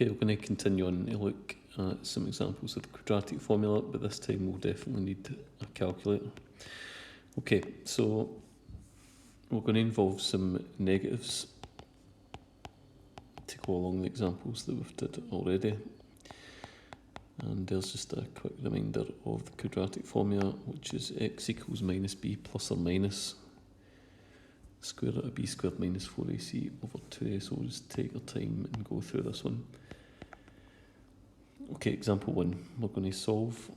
Okay, we're going to continue on to look at some examples of the quadratic formula, but this time we'll definitely need a calculator. Okay, so we're going to involve some negatives to go along the examples that we've did already. And there's just a quick reminder of the quadratic formula, which is x equals minus b plus or minus square root of b squared minus 4ac over 2a. So we'll just take our time and go through this one. Okay, example 1, we're going to solve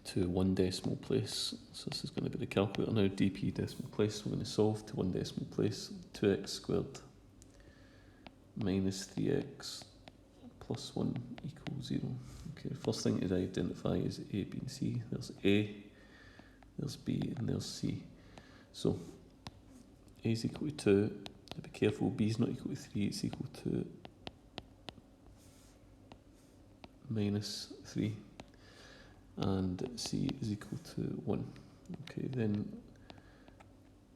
to 1 decimal place. So this is going to be the calculator now, dp decimal place. We're going to solve to 1 decimal place, 2x squared minus 3x plus 1 equals 0. Okay, first thing to identify is a, b and c. There's a, there's b and there's c. So a is equal to 2, be careful, b is not equal to 3, it's equal to minus 3, and c is equal to 1. Okay, then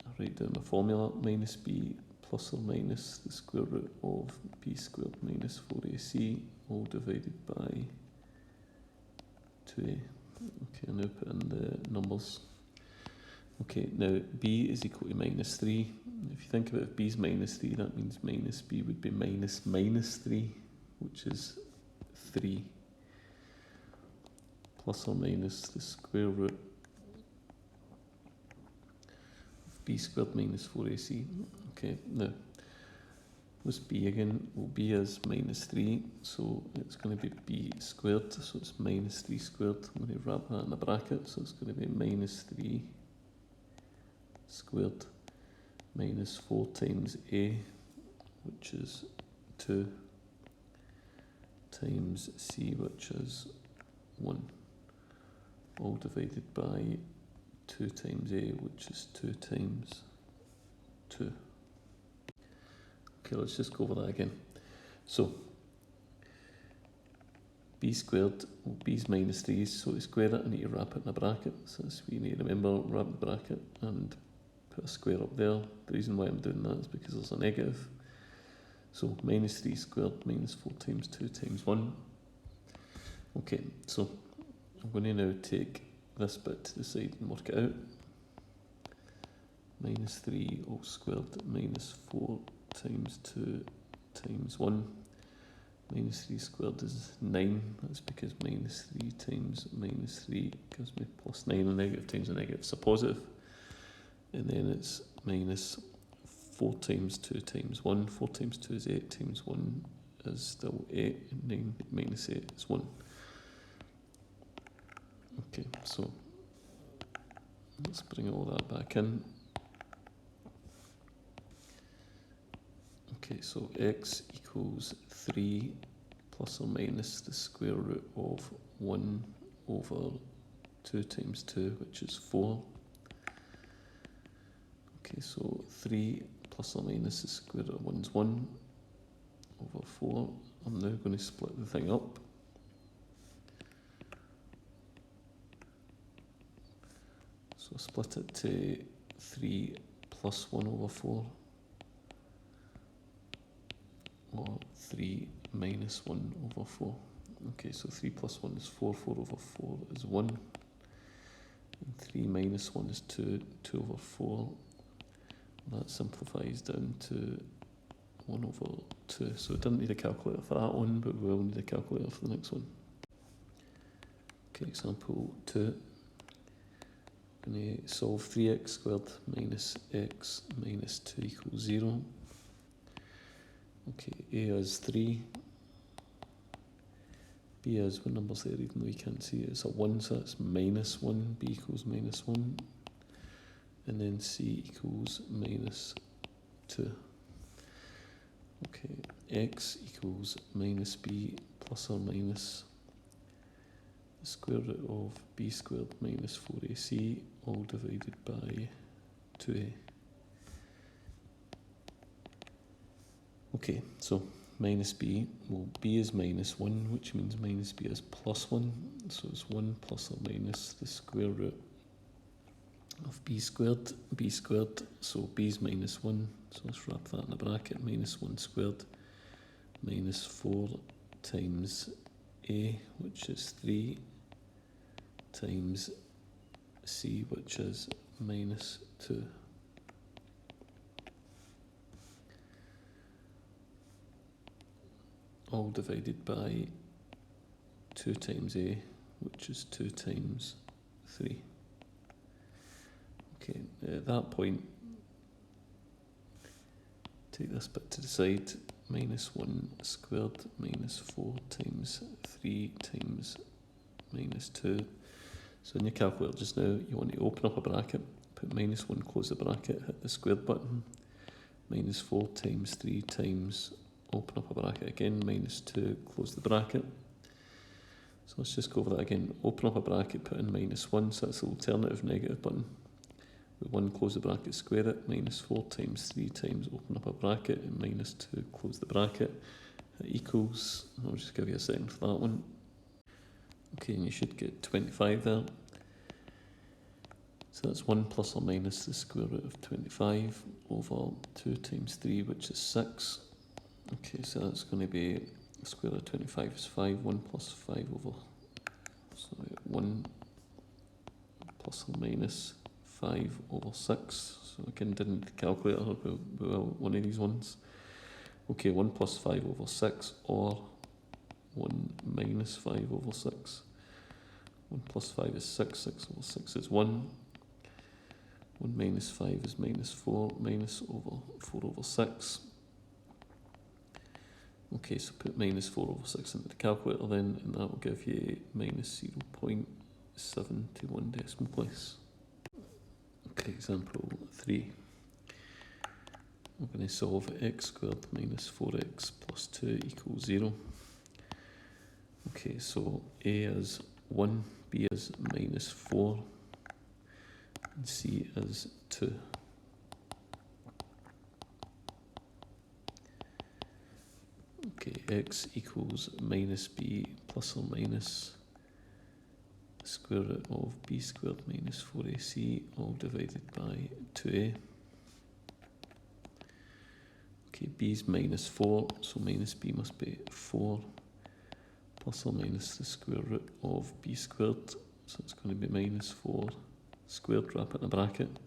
I write down my formula, minus b plus or minus the square root of b squared minus 4ac, all divided by 2a. Okay, I now put in the numbers. Okay, now b is equal to minus 3. If you think about it, if b is minus 3, that means minus b would be minus minus 3, which is 3, plus or minus the square root of b squared minus 4ac. Okay, now what's b again? Well, b is minus 3, so it's going to be b squared, so it's minus 3 squared. I'm going to wrap that in a bracket, so it's going to be minus 3 squared minus 4 times a, which is 2, times c, which is 1, all divided by 2 times a, which is 2 times 2. Okay, let's just go over that again. So b squared, well, b is minus 3, so to square it I need to wrap it in a bracket. So that's what you need to remember, wrap the bracket and put a square up there. The reason why I'm doing that is because there's a negative. So minus 3 squared minus 4 times 2 times 1. Okay, so I'm going to now take this bit to the side and work it out. Minus 3 all squared minus 4 times 2 times 1. Minus 3 squared is 9. That's because minus 3 times minus 3 gives me plus 9. A negative times a negative is a positive. And then it's minus 4 times 2 times 1. 4 times 2 is 8 times 1 is still 8. And 9 minus 8 is 1. Okay, so let's bring all that back in. Okay, so x equals 3 plus or minus the square root of 1 over 2 times 2, which is 4. Okay, so 3 plus or minus the square root of 1 is 1 over 4. I'm now going to split the thing up. So split it to 3 plus 1 over 4, or 3 minus 1 over 4. Okay, so 3 plus 1 is 4, 4 over 4 is 1, and 3 minus 1 is 2, 2 over 4. That simplifies down to 1 over 2. So we didn't need a calculator for that one, but we will need a calculator for the next one. Okay, example 2. I'm going to solve 3x squared minus x minus 2 equals 0. Okay, a is 3. B is, what number's there even though you can't see it, it's a 1, so that's minus 1, b equals minus 1. And then c equals minus 2. Okay, x equals minus b plus or minus the square root of b squared minus 4ac, all divided by 2a. Okay, so minus b, well, b is minus 1, which means minus b is plus 1, so it's 1 plus or minus the square root of b squared, so b is minus 1, so let's wrap that in a bracket, minus 1 squared minus 4 times A, which is 3, times C, which is minus 2. All divided by 2 times A, which is 2 times 3. Okay, at that point, take this bit to the side, minus 1 squared minus 4 times 3 times minus 2. So in your calculator just now, you want to open up a bracket, put minus 1, close the bracket, hit the squared button, minus 4 times 3 times, open up a bracket again, minus 2, close the bracket. So let's just go over that again. Open up a bracket, put in minus 1, so that's the alternative negative button. With 1, close the bracket, square it, minus 4 times 3 times, open up a bracket, and minus 2, close the bracket, hit equals, I'll just give you a second for that one. Okay, and you should get 25 there. So that's 1 plus or minus the square root of 25 over 2 times 3, which is 6. Okay, so that's going to be, the square root of 25 is 5, 1 plus 5 over, sorry, 1 plus or minus 5 over 6. So again, didn't the calculator, well, one of these ones. Okay, 1 plus 5 over 6, or 1 minus 5 over 6. 1 plus 5 is 6, 6 over 6 is 1. 1 minus 5 is minus 4, minus over 4 over 6. Okay, so put minus 4 over 6 into the calculator then, and that will give you minus 0.721 decimal place. Okay, example 3. We're going to solve x squared minus 4x plus 2 equals 0. Okay, so A is 1, B is minus 4, and C is 2. Okay, x equals minus b plus or minus the square root of b squared minus 4ac, all divided by 2a. Okay, b is minus 4, so minus b must be 4, plus or minus the square root of b squared, so it's going to be minus 4 squared, wrap it in a bracket,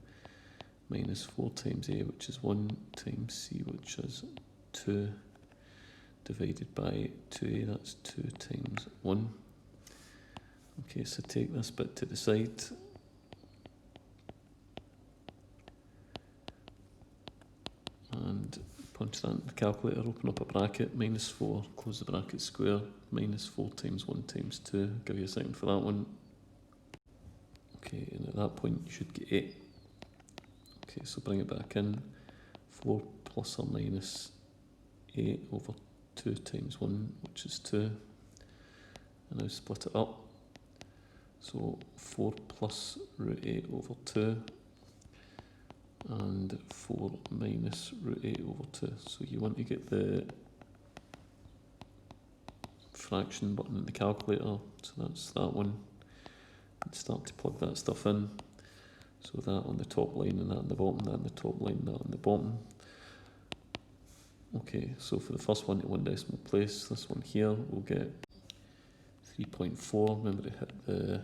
minus 4 times a, which is 1, times c, which is 2, divided by 2a, that's 2 times 1. Okay, so take this bit to the side. And punch that in the calculator, open up a bracket, minus 4, close the bracket, square, minus 4 times 1 times 2, give you a second for that one. Okay, and at that point you should get 8. Okay, so bring it back in, 4 plus or minus 8 over 2 times 1, which is 2, and now split it up. So 4 plus root 8 over 2, and 4 minus root 8 over 2. So you want to get the fraction button in the calculator, so that's that one, and start to plug that stuff in. So that on the top line and that on the bottom, that on the top line, that on the bottom. Okay, so for the first one to 1 decimal place, this one here, we'll get 3.4. Remember to hit the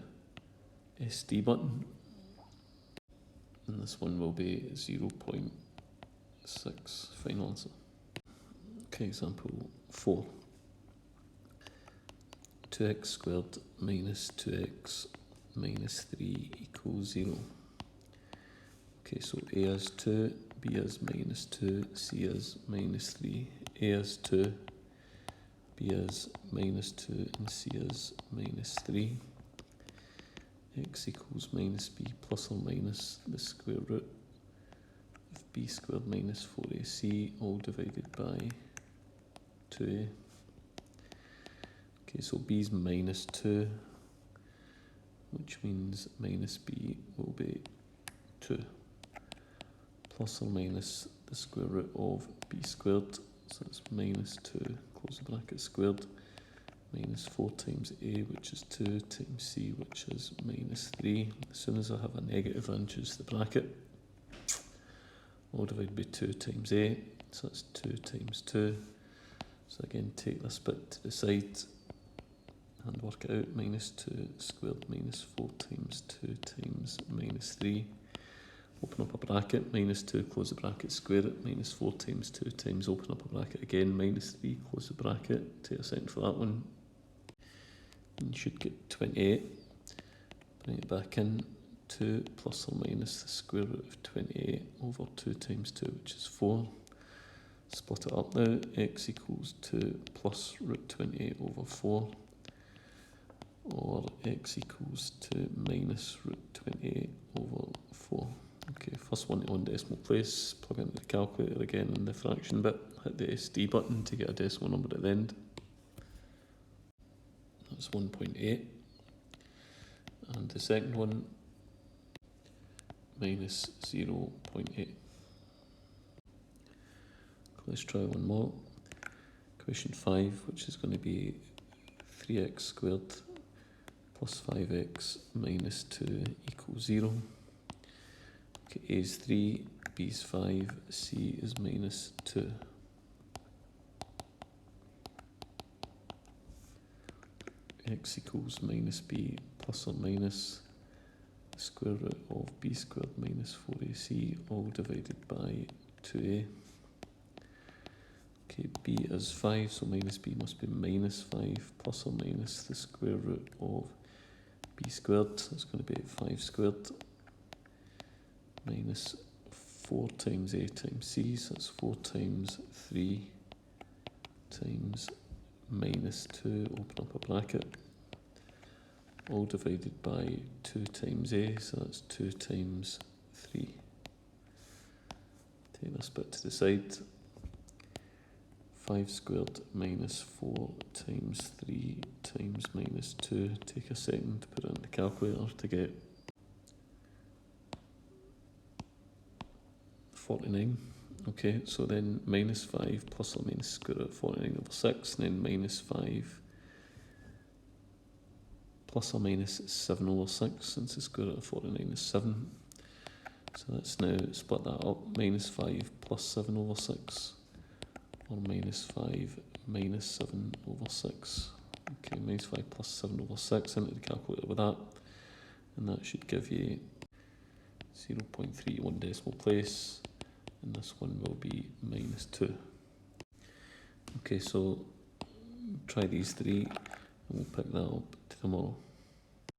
SD button. And this one will be 0.6, final answer. Okay, example 4. 2x squared minus 2x minus 3 equals 0. Okay, so A is 2, B is minus 2, C is minus 3, A is 2, B is minus 2, and C is minus 3. X equals minus b plus or minus the square root of b squared minus 4ac, all divided by 2a. Okay, so b is minus 2, which means minus b will be 2, plus or minus the square root of b squared, so it's minus 2, close the bracket, squared, minus 4 times a, which is 2, times c, which is minus 3. As soon as I have a negative, I choose the bracket. All divided by 2 times a, so that's 2 times 2, so So again, take this bit to the side and work it out. Minus 2 squared minus 4 times 2 times minus 3. Open up a bracket, minus 2, close the bracket, square it, minus 4 times 2 times, open up a bracket again, minus 3, close the bracket, take a second for that one. And you should get 28. Bring it back in, 2 plus or minus the square root of 28 over 2 times 2, which is 4. Split it up now, x equals 2 plus root 28 over 4, or x equals 2 minus root 28 over 4. Okay, first one to one decimal place, plug into the calculator again in the fraction bit, hit the SD button to get a decimal number at the end. That's 1.8. And the second one, minus 0.8. Let's try one more. Equation 5, which is going to be 3x squared plus 5x minus 2 equals 0. Okay, A is 3, B is 5, C is minus 2. X equals minus B plus or minus the square root of B squared minus 4AC, all divided by 2A. Okay, B is 5, so minus B must be minus 5 plus or minus the square root of B squared. That's going to be 5 squared minus 4 times A times C, so that's 4 times 3 times minus 2, open up a bracket, all divided by 2 times A, so that's 2 times 3. Take this bit to the side. 5 squared minus 4 times 3 times minus 2. Take a second to put it in the calculator to get 49. Okay, so then minus 5 plus or minus square root of 49 over 6, and then minus 5 plus or minus 7 over 6, since the square root of 49 is 7. So let's now split that up, minus 5 plus 7 over 6, or minus 5 minus 7 over 6. Okay, minus 5 plus 7 over 6, into the calculator with that, and that should give you 0.31 decimal place, and this one will be minus 2. Okay, so try these three, and we'll pick that up tomorrow.